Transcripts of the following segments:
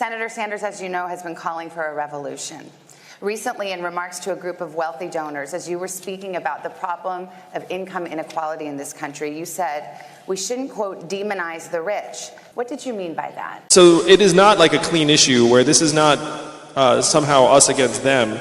Senator Sanders, as you know, has been calling for a revolution. Recently, in remarks to a group of wealthy donors, as you were speaking about the problem of income inequality in this country, you said, we shouldn't, quote, demonize the rich. What did you mean by that? So it is not like a clean issue where this is not somehow us against them.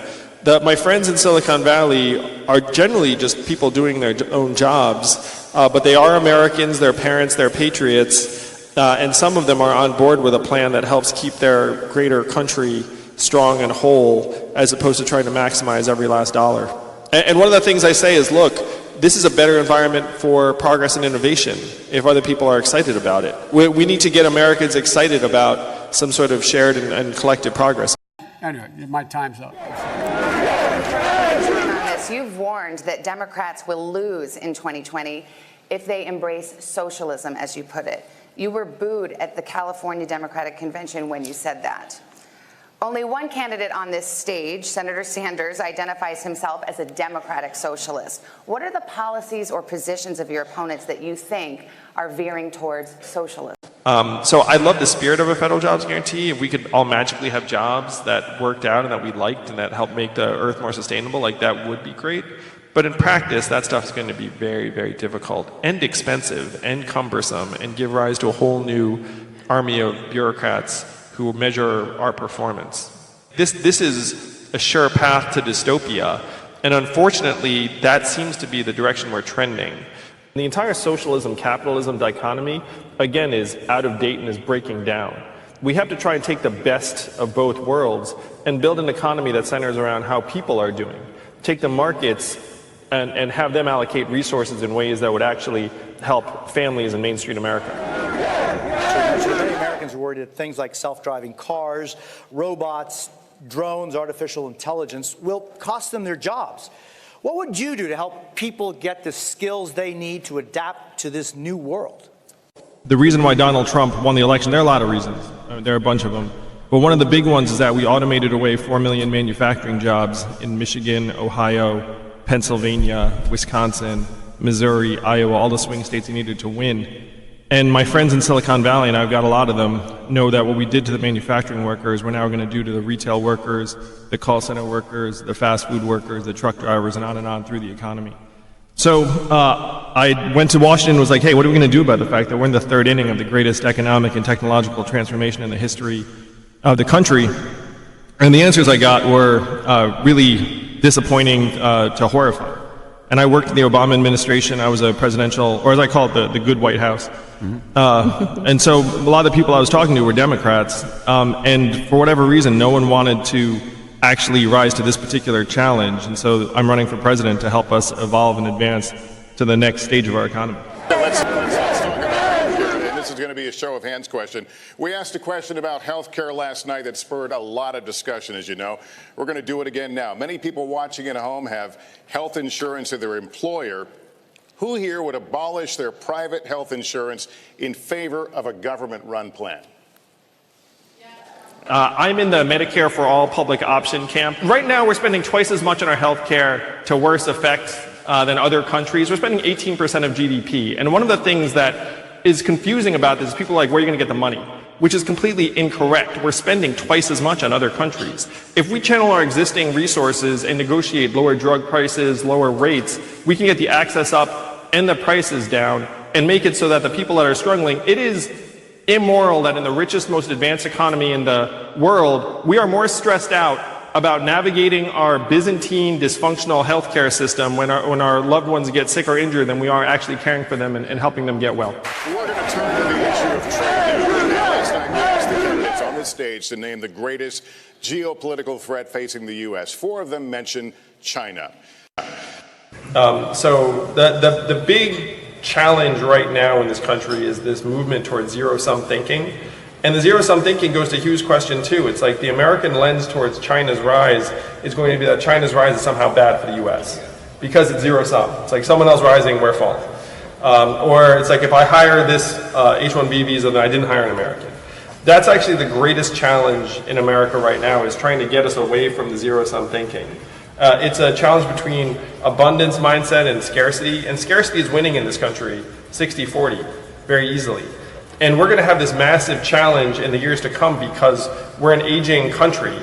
My friends in Silicon Valley are generally just people doing their own jobs, but they are Americans, they're parents, they're patriots, and some of them are on board with a plan that helps keep their greater country strong and whole, as opposed to trying to maximize every last dollar. And one of the things I say is, look, this is a better environment for progress and innovation if other people are excited about it. We need to get Americans excited about some sort of shared and collective progress. Anyway, my time's up. You've warned that Democrats will lose in 2020 if they embrace socialism, as you put it. You were booed at the California Democratic Convention when you said that. Only one candidate on this stage, Senator Sanders, identifies himself as a democratic socialist. What are the policies or positions of your opponents that you think are veering towards socialism? So I love the spirit of a federal jobs guarantee. If we could all magically have jobs that worked out and that we liked and that helped make the earth more sustainable, like that would be great. But in practice, that stuff is going to be very, very difficult and expensive and cumbersome and give rise to a whole new army of bureaucrats who measure our performance. This is a sure path to dystopia, and unfortunately, that seems to be the direction we're trending. The entire socialism-capitalism dichotomy, again, is out of date and is breaking down. We have to try and take the best of both worlds and build an economy that centers around how people are doing. Take the markets and have them allocate resources in ways that would actually help families in Main Street America. So many Americans are worried that things like self-driving cars, robots, drones, artificial intelligence will cost them their jobs. What would you do to help people get the skills they need to adapt to this new world? The reason why Donald Trump won the election, there are a lot of reasons. There are a bunch of them. But one of the big ones is that we automated away 4 million manufacturing jobs in Michigan, Ohio, Pennsylvania, Wisconsin, Missouri, Iowa, all the swing states he needed to win. And my friends in Silicon Valley, and I've got a lot of them, know that what we did to the manufacturing workers, we're now going to do to the retail workers, the call center workers, the fast food workers, the truck drivers, and on through the economy. So I went to Washington and was like, hey, what are we going to do about the fact that we're in the third inning of the greatest economic and technological transformation in the history of the country? And the answers I got were really disappointing to horrifying. And I worked in the Obama administration. I was a presidential, or as I call it, the good White House. And so a lot of the people I was talking to were Democrats. And for whatever reason, no one wanted to actually rise to this particular challenge. And so I'm running for president to help us evolve and advance to the next stage of our economy. Let's talk about it, and this is going to be a show of hands question. We asked a question about health care last night that spurred a lot of discussion, as you know. We're going to do it again now. Many people watching at home have health insurance of their employer. Who here would abolish their private health insurance in favor of a government-run plan? I'm in the Medicare for All public option camp. Right now, we're spending twice as much on our health care to worse effect than other countries. We're spending 18% of GDP. And one of the things that is confusing about this is people are like, where are you going to get the money? Which is completely incorrect. We're spending twice as much on other countries. If we channel our existing resources and negotiate lower drug prices, lower rates, we can get the access up and the prices down and make it so that the people that are struggling, it is immoral that in the richest, most advanced economy in the world, we are more stressed out about navigating our Byzantine dysfunctional healthcare system when our loved ones get sick or injured than we are actually caring for them and helping them get well. We're going to turn to the issue of trade. Last night we asked the candidates on this stage to name the greatest geopolitical threat facing the U.S. 4 of them mentioned China. So the big challenge right now in this country is this movement towards zero-sum thinking. And the zero-sum thinking goes to Hugh's question too. It's like the American lens towards China's rise is going to be that China's rise is somehow bad for the U.S. because it's zero-sum. It's like someone else rising, we're falling. Or it's like if I hire this H-1B visa, then I didn't hire an American. That's actually the greatest challenge in America right now, is trying to get us away from the zero-sum thinking. It's a challenge between abundance mindset and scarcity is winning in this country, 60-40, very easily. And we're going to have this massive challenge in the years to come because we're an aging country.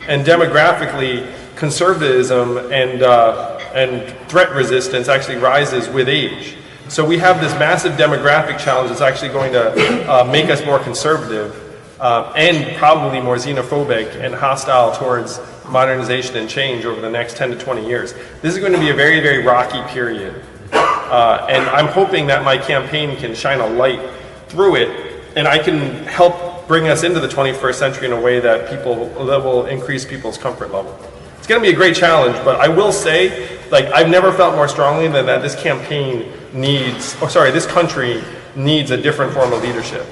And demographically, conservatism and threat resistance actually rises with age. So we have this massive demographic challenge that's actually going to make us more conservative and probably more xenophobic and hostile towards modernization and change over the next 10 to 20 years. This is going to be a very, very rocky period. And I'm hoping that my campaign can shine a light through it, and I can help bring us into the 21st century in a way that will increase people's comfort level. It's going to be a great challenge, but I will say, like, I've never felt more strongly than that this campaign needs, this country needs a different form of leadership.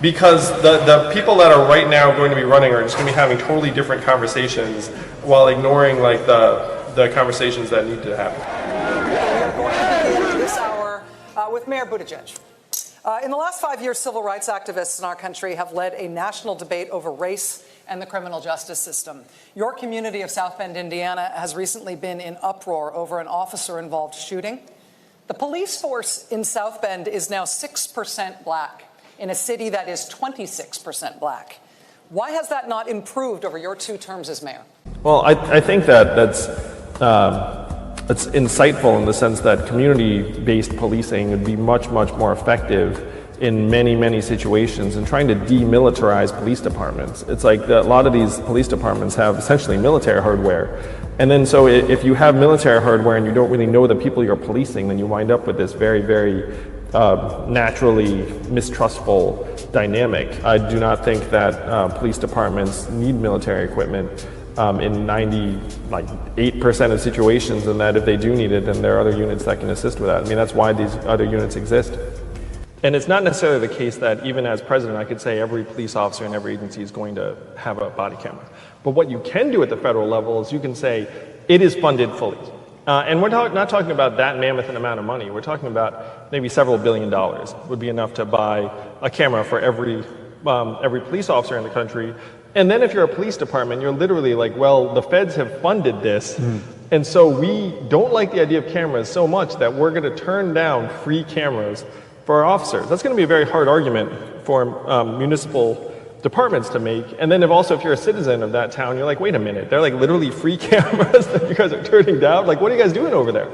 Because the people that are right now going to be running are just going to be having totally different conversations while ignoring like the conversations that need to happen. We are going to begin this hour with Mayor Buttigieg. In the last 5 years, civil rights activists in our country have led a national debate over race and the criminal justice system. Your community of South Bend, Indiana, has recently been in uproar over an officer-involved shooting. The police force in South Bend is now 6% black in a city that is 26% black. Why has that not improved over your 2 terms as mayor? Well, I think that's insightful in the sense that community-based policing would be much, much more effective in many, many situations and trying to demilitarize police departments. It's like a lot of these police departments have essentially military hardware. And then so if you have military hardware and you don't really know the people you're policing, then you wind up with this very, very naturally mistrustful dynamic. I do not think that police departments need military equipment in 98% of situations, and that if they do need it, then there are other units that can assist with that. I mean, that's why these other units exist. And it's not necessarily the case that even as president, I could say every police officer in every agency is going to have a body camera. But what you can do at the federal level is you can say it is funded fully. And we're not talking about that mammoth an amount of money. We're talking about maybe several $1 billion would be enough to buy a camera for every police officer in the country. And then if you're a police department, you're literally like, well, the feds have funded this. And so we don't like the idea of cameras so much that we're going to turn down free cameras for our officers. That's going to be a very hard argument for municipal departments to make. And then if you're a citizen of that town, you're like, wait a minute, they're like literally free cameras that you guys are turning down? Like, what are you guys doing over there?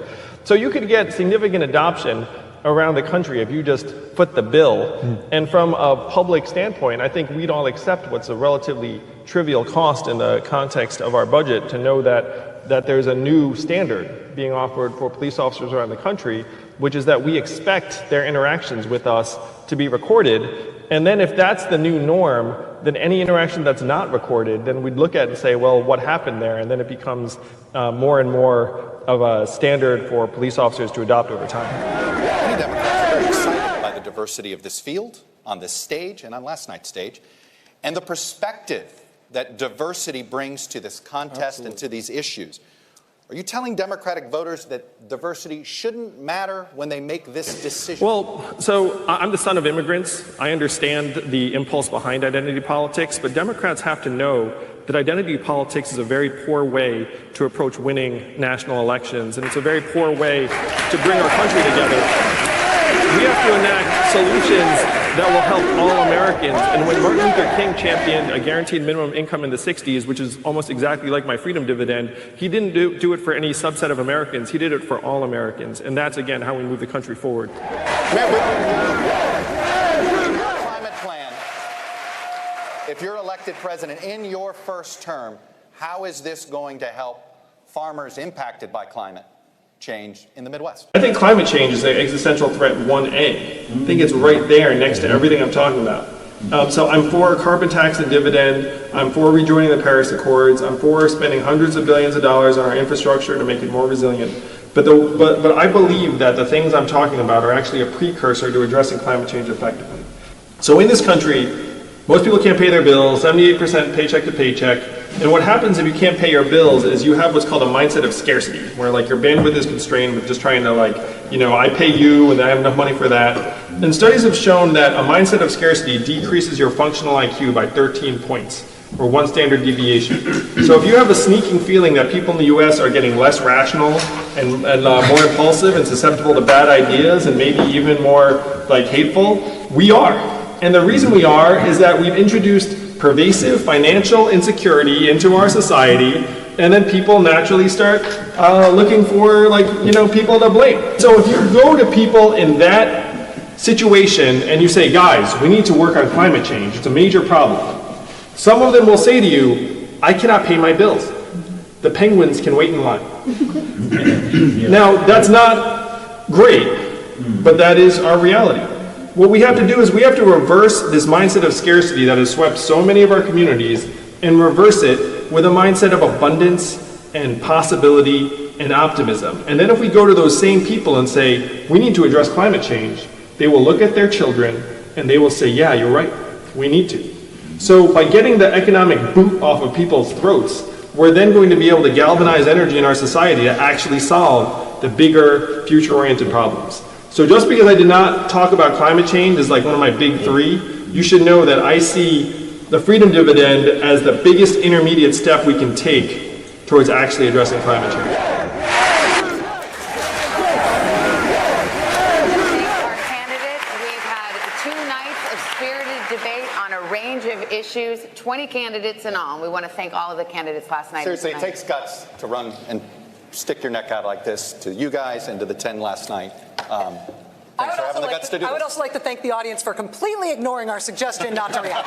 So you could get significant adoption around the country if you just foot the bill. And from a public standpoint, I think we'd all accept what's a relatively trivial cost in the context of our budget to know that there's a new standard being offered for police officers around the country, which is that we expect their interactions with us to be recorded. And then if that's the new norm, then any interaction that's not recorded, then we'd look at it and say, well, what happened there? And then it becomes more and more of a standard for police officers to adopt over time. Many Democrats are very excited by the diversity of this field, on this stage and on last night's stage, and the perspective that diversity brings to this contest and to these issues. Are you telling Democratic voters that diversity shouldn't matter when they make this decision? Well, so I'm the son of immigrants. I understand the impulse behind identity politics, but Democrats have to know that identity politics is a very poor way to approach winning national elections, and it's a very poor way to bring our country together. We have to enact solutions that will help all Americans. And when Martin Luther King championed a guaranteed minimum income in the 60s, which is almost exactly like my freedom dividend, he didn't do it for any subset of Americans. He did it for all Americans. And that's, again, how we move the country forward. Climate plan. If you're elected president in your first term, how is this going to help farmers impacted by climate change in the Midwest? I think climate change is an existential threat 1A. I think it's right there next to everything I'm talking about. So I'm for carbon tax and dividend. I'm for rejoining the Paris Accords. I'm for spending hundreds of billions of dollars on our infrastructure to make it more resilient. But I believe that the things I'm talking about are actually a precursor to addressing climate change effectively. So in this country, most people can't pay their bills, 78% paycheck to paycheck. And what happens if you can't pay your bills is you have what's called a mindset of scarcity, where like your bandwidth is constrained with just trying to I pay you and I have enough money for that. And studies have shown that a mindset of scarcity decreases your functional IQ by 13 points. or 1 standard deviation. So if you have a sneaking feeling that people in the US are getting less rational and more impulsive and susceptible to bad ideas and maybe even more like hateful, we are. And the reason we are is that we've introduced pervasive financial insecurity into our society, and then people naturally start looking for people to blame. So if you go to people in that situation and you say, guys, we need to work on climate change, it's a major problem. Some of them will say to you, I cannot pay my bills. The penguins can wait in line. Now, that's not great, but that is our reality. What we have to do is we have to reverse this mindset of scarcity that has swept so many of our communities and reverse it with a mindset of abundance and possibility and optimism. And then if we go to those same people and say, we need to address climate change, they will look at their children and they will say, yeah, you're right, we need to. So by getting the economic boot off of people's throats, we're then going to be able to galvanize energy in our society to actually solve the bigger future-oriented problems. So just because I did not talk about climate change as like one of my big 3, you should know that I see the freedom dividend as the biggest intermediate step we can take towards actually addressing climate change. Our candidate, we've had 2 nights of spirited debate on a range of issues, 20 candidates in all. We want to thank all of the candidates last night. Seriously, it takes guts to run and stick your neck out like this to you guys and to the 10 last night. Thanks for having the guts to do this. I would also like to thank the audience for completely ignoring our suggestion not to react.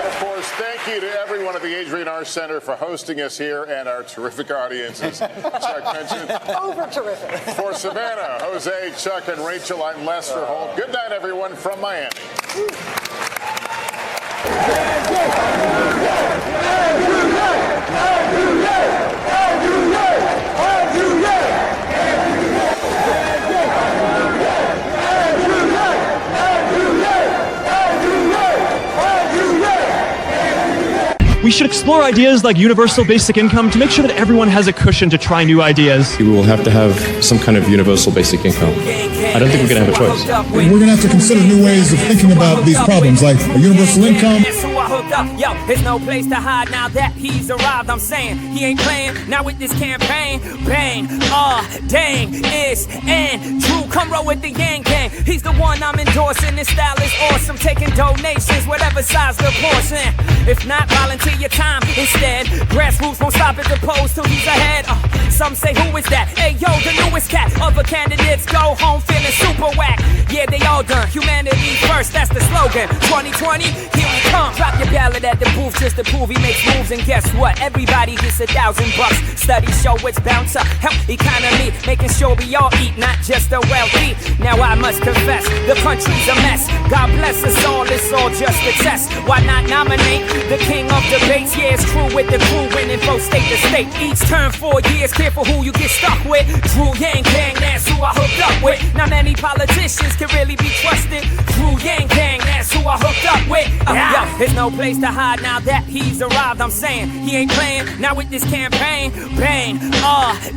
Of course, thank you to everyone at the Adrian R. Center for hosting us here and our terrific audiences. Chuck mentioned. Over terrific. For Savannah, Jose, Chuck, and Rachel, I'm Lester Holt. Good night, everyone, from Miami. We should explore ideas like universal basic income to make sure that everyone has a cushion to try new ideas. We will have to have some kind of universal basic income. I don't think we're going to have a choice. We're going to have to consider new ways of thinking about these problems, like a universal income. Yo, there's no place to hide now that he's arrived. I'm saying he ain't playing now with this campaign. Bang, dang, it's and Drew, come roll with the Yang Gang. He's the one I'm endorsing. His style is awesome. Taking donations, whatever size the portion. If not, volunteer your time instead. Grassroots won't stop at the polls till he's ahead. Some say, who is that? Hey, yo, the newest cat. Other candidates go home feeling super whack. Yeah, they all done. Humanity first, that's the slogan. 2020, here we come. Drop your ballot at the booth just to prove he makes moves. And guess what? Everybody gets $1,000. Studies show it's bound to help economy, making sure we all eat, not just the wealthy. Now I must confess, the country's a mess. God bless us all, it's all just a test. Why not nominate the king of debates? Yeah, it's true with the crew winning both state to state. Each term 4 years, careful who you get stuck with. Drew Yang Gang, that's who I hooked up with. Not many politicians can really be trusted. Drew Yang Gang, that's who I hooked up with. Yo, there's no place to hide now that he's arrived. I'm saying he ain't playing now with this campaign. Bang,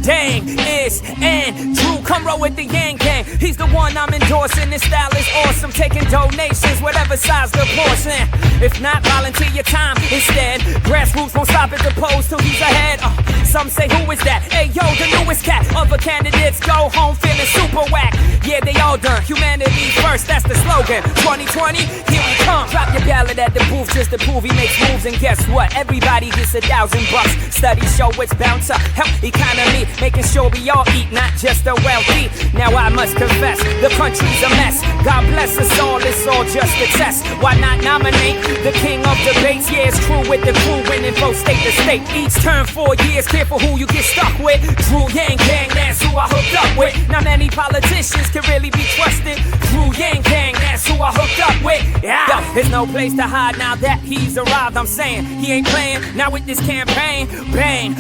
dang, it's and Drew, come roll with the Yang Gang. He's the one I'm endorsing. His style is awesome. Taking donations, whatever size the portion. If not, volunteer your time instead. Grassroots won't stop at the polls till he's ahead. Some say, who is that? Hey, yo, the newest cat. Other candidates go home feeling super whack. Yeah, they all done. Humanity first, that's the slogan. 2020, here we come. Drop your ballot at the booth just to prove he makes moves. And guess what? Everybody gets $1,000. Studies show it's bound to help economy, making sure we all eat, not just the wealthy. Now I must confess, the country's a mess. God bless us all, it's all just a test. Why not nominate the king of debates? Yeah, it's true with the crew winning both state to state. Each term 4 years, careful who you get stuck with. Drew Yang Gang, that's who I hooked up with. Not many politicians can really be trusted. Drew Yang Gang, that's who I hooked up with. Yeah, there's no place to hide now that he's arrived. I'm saying he ain't playing now with this campaign. Bang,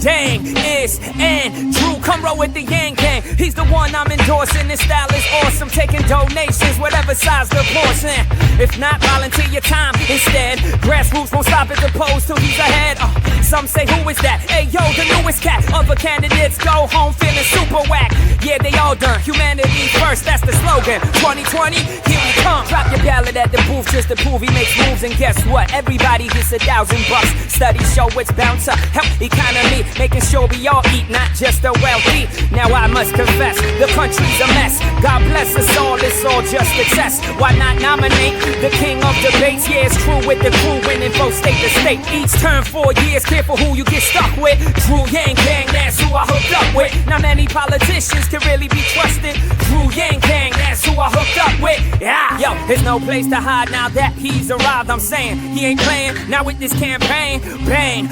dang, it's and Drew, come roll with the Yang Gang. He's the one I'm endorsing. His style is awesome. Taking donations, whatever size the portion. If not, volunteer your time instead. Grassroots won't stop at the polls till he's ahead. Some say, who is that? Hey, yo, the newest cat. Other candidates go home feeling super whack. Yeah, they all done. Humanity first. first, that's the slogan. 2020, here we come. Drop your ballot at the booth just to prove he makes moves. And guess what? Everybody gets $1,000. Studies show it's bound to help economy, making sure we all eat, not just the wealthy. Now I must confess, the country's a mess. God bless us all, it's all just success. Why not nominate the king of debates? Yeah, it's true with the crew winning both state to state. Each term 4 years, careful who you get stuck with. Drew Yang Gang, that's who I hooked up with. Not many politicians can really be trusted. Drew Yang Gang, that's who I hooked up with. Yeah, yo, there's no place to hide now that he's arrived. I'm saying he ain't playing now with this campaign. Bang,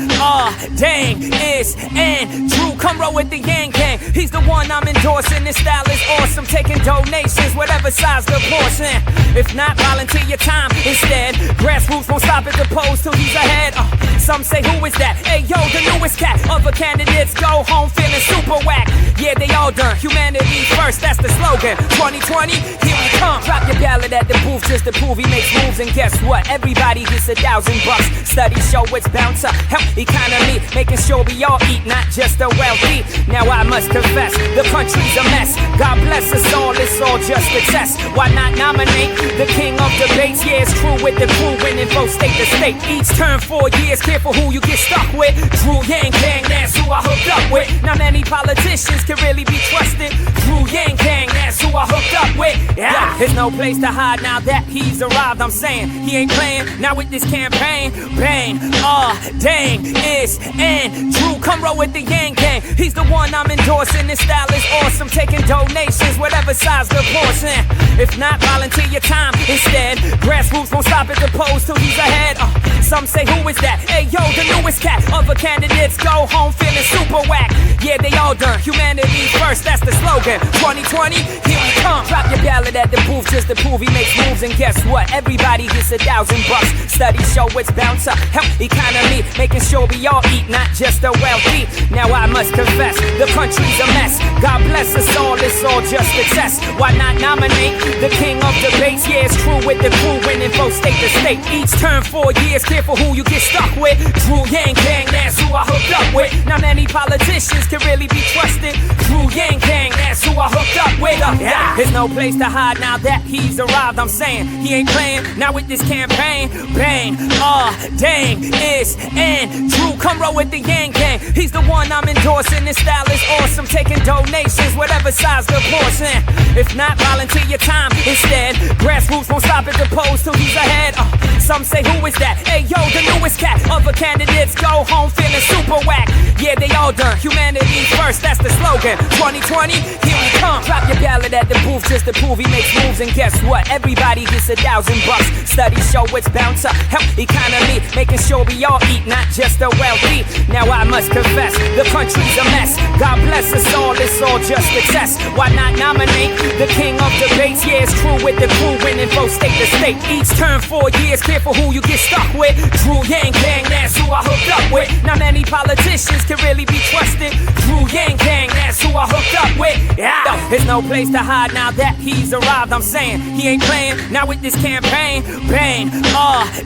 dang, it's and Drew, come roll with the Yang Gang. He's the one I'm endorsing. This style is awesome. Taking donations, whatever size the portion. If not, volunteer your time instead. Grassroots won't stop at the polls till he's ahead. Some say, who is that? Hey, yo, the newest cat. Other candidates go home feeling super whack. Yeah, they all done. Humanity first, that's the slogan. 2020, here we come. Drop your ballot at the booth just to prove he makes moves. And guess what? Everybody gets $1,000. Studies show it's bound to help economy, making sure we all eat, not just the wealthy. Now I must confess, the country's a mess. God bless us all, it's all just success. Why not nominate the king of debates? Yeah, it's true with the crew winning both state to state. Each term 4 years, careful who you get stuck with. Drew Yang Gang, that's who I hooked up with. Not many politicians can really be trusted. Drew Yang Gang, that's who I hooked up with. Yeah, there's no place to hide now that he's arrived. I'm saying he ain't playing now with this campaign. Bang, dang, it's and Drew, come roll with the Yang Gang. He's the one I'm endorsing. This style is awesome. Taking donations, whatever size the portion. If not, volunteer your time instead. Grassroots won't stop at the polls till he's ahead. Some say, who is that? Hey, yo, the newest cat. Other candidates go home feeling super whack. Yeah, they all done. Humanity first, that's the slogan. 2020, here we come. Drop your ballot at the booth just to prove he makes moves. And guess what? Everybody gets $1,000. Studies show it's bound to help economy, making sure we all eat, not just the wealthy. Now I must confess, the country's a mess. God bless us all, it's all just success. Why not nominate the king of debates? Yeah, it's true with the crew winning both state to state. Each term 4 years, careful who you get stuck with. Drew Yang Gang, that's who I hooked up with. Not many politicians can really be trusted. Drew Yang Gang, that's who I hooked up with. Yeah, there's no place to hide now that he's arrived. I'm saying he ain't playing now with this campaign. Bang, dang, it's and Drew, come roll with the Yang Gang. He's the one I'm endorsing. This style is awesome. Taking donations, whatever size the portion. If not, volunteer your time instead. Grassroots won't stop at the polls till he's ahead. Some say, who is that? Hey, yo, the newest cat. Other candidates go home feeling super whack. Yeah, they all done. Humanity first, that's the slogan. 2020, here we come. Drop your ballot at the booth just to prove he makes moves. And guess what? Everybody gets $1,000. Studies show it's bound to help economy, making sure we all eat, not just the wealthy. Now I must confess, the country's a mess. God bless us all, it's all just success. Why not nominate the king of debates? Yeah, it's true with the crew winning both state to state. Each term 4 years, careful who you get stuck with. Drew Yang Gang, that's who I hooked up with. Not many politicians can really be trusted. Drew Yang Gang, that's who I hooked up with. Yeah, there's no place to hide now that he's arrived. I'm saying he ain't playing now with this campaign. Bang,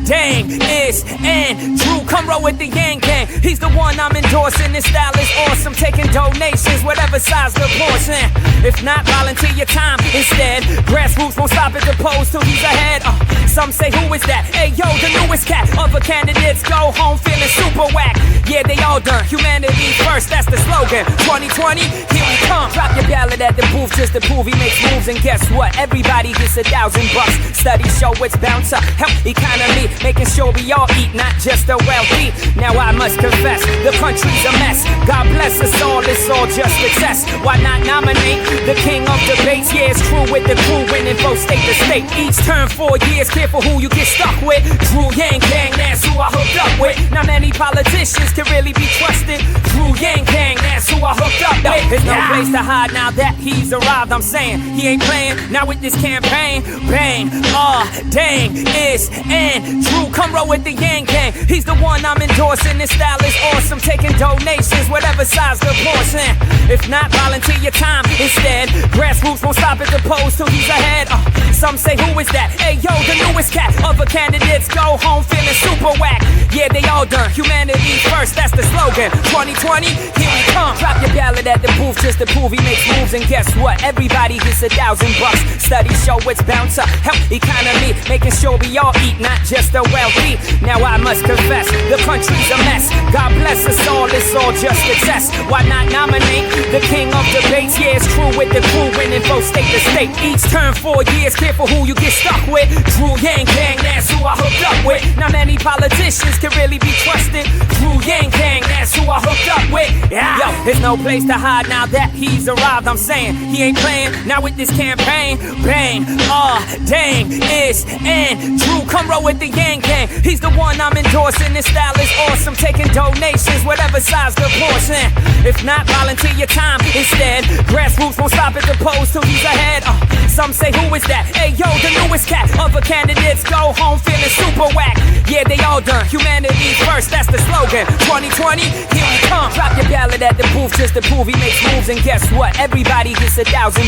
dang, it's and Drew, come roll with the Yang Gang. He's the one I'm endorsing. This style is awesome. Taking donations, whatever size the portion. If not, volunteer your time instead. Grassroots won't stop at the polls till he's ahead. Some say, who is that? Hey, yo, the newest cat. Other candidates go home feeling super whack. Yeah, they all done. Humanity first, that's the slogan. 2020, here we come. Drop your ballot at the booth just to prove he makes moves. And guess what? Everybody gets $1,000. Studies show it's bound to help economy, making sure we all eat, not just the wealthy. Now I must confess, the country's a mess. God bless us all, it's all just success. Why not nominate the king of debates? Yeah, it's true with the crew winning both state to state. Each term 4 years, careful who you get stuck with. Drew Yang Gang, that's who I hooked up with. Not many politicians can really be trusted. Drew Yang Gang, that's who I hooked up with. There's no place to hide now that he's arrived. I'm saying he ain't playing now with this campaign. Bang, dang, it's and Drew, come roll with the Yang Gang. He's the one I'm endorsing. This style is awesome. Taking donations, whatever size the portion. If not, volunteer your time instead. Grassroots won't stop at the polls till he's ahead. Some say, who is that? Hey, yo, the newest cat. Other candidates go home feeling super whack. Yeah, they all done. Humanity first, that's the slogan. 2020, here we come. Drop your ballot at the booth just to prove he makes moves. And guess what? Everybody gets $1,000. Studies show it's bound to help economy, making sure we all eat, not just the wealthy. Now I must confess, the country's a mess. God bless us all, it's all just a test. Why not nominate the king of debates? Yeah, it's true with the crew winning both state to state. Each term 4 years, careful who you get stuck with. Drew Yang Gang, that's who I hooked up with. Not many politicians can really be trusted. Drew Yang Gang, that's who I hooked up with. Yeah. Yo, there's no place to hide now that he's arrived. I'm saying he ain't playing now with this campaign. Bang, dang, it's and Drew, come roll with the Yang Gang. He's the one I'm endorsing. His style is awesome, taking donations, whatever size the portion. If not, volunteer your time instead. Grassroots won't stop at the polls till he's ahead. Some say, who is that? Hey, yo, the newest cat. Other candidates go home feeling super whack. Yeah, they all done. Humanity first, that's the slogan. 2020, here we come. Drop your ballot at the booth just to prove he makes moves. And guess what? Everybody gets $1,000.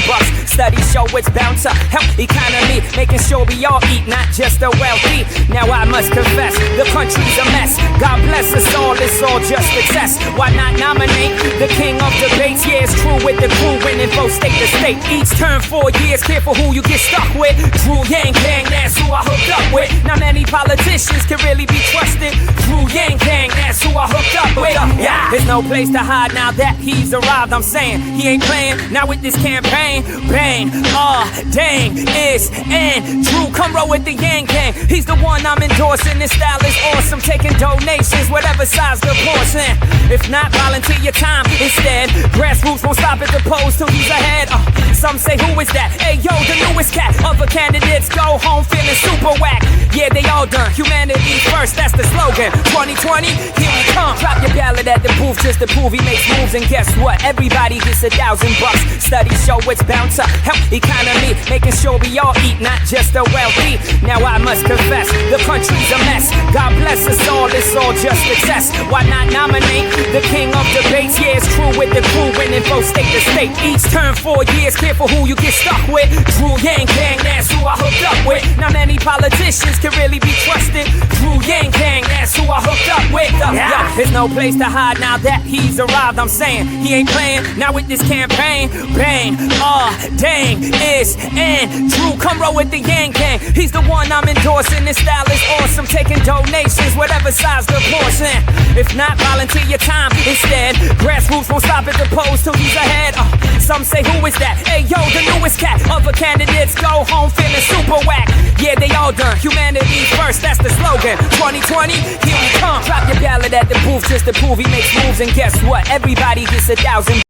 Studies show it's bound to help economy, making sure we all eat, not just the wealthy. Now I must confess, the country's a mess. God bless us all, it's all just a test. Why not nominate the king of debates? Yeah, it's true with the crew winning both state to state. Each term 4 years, careful who you get stuck with. Drew Yang Gang, that's who I hooked up with. Not many politicians can really be trusted. Drew Yang Gang, that's who I hooked up with. Yeah, there's no place to hide now that he's arrived. I'm saying he ain't playing now with this campaign. Bang, dang, it's and Drew, come roll with the Yang Gang. He's the one I'm endorsing. His style is awesome, taking donations, whatever size the portion. If not, volunteer your time instead. Grassroots won't stop at the polls till he's ahead. Some say, who is that? Hey, yo, the newest cat. Other candidates go home feeling super whack. Yeah, they all done. Humanity first, that's the slogan. 2020, here we come. Drop your ballot at the booth just to prove he makes moves. And guess what? Everybody gets $1,000. Studies show it's bound to help economy, making sure we all eat, not just the wealthy. Now I must confess, the country's a mess. God bless us all, it's all just a test. Why not nominate the king of debates? Yeah, it's true with the crew winning both state to state. Each term 4 years, careful who you get stuck with. Drew Yang Gang, that's who I hooked up with. Not many politicians can really be trusted. Drew Yang Gang, that's who I hooked up with. Yeah, there's no place to hide now that he's arrived. I'm saying he ain't playing now with this campaign. Bang, dang, it's and Drew, come roll with the Yang Gang. He's the one I'm endorsing. His style is awesome, taking donations, whatever size the portion. If not, volunteer your time instead. Grassroots won't stop at the polls till he's ahead. Some say, who is that? Hey, yo, the newest cat. Other candidates go home feeling super whack. Yeah, they all done. Humanity first, that's the slogan. 2020, here we come. Drop your ballot at the booth just to prove he makes moves. And guess what? Everybody gets $1,000.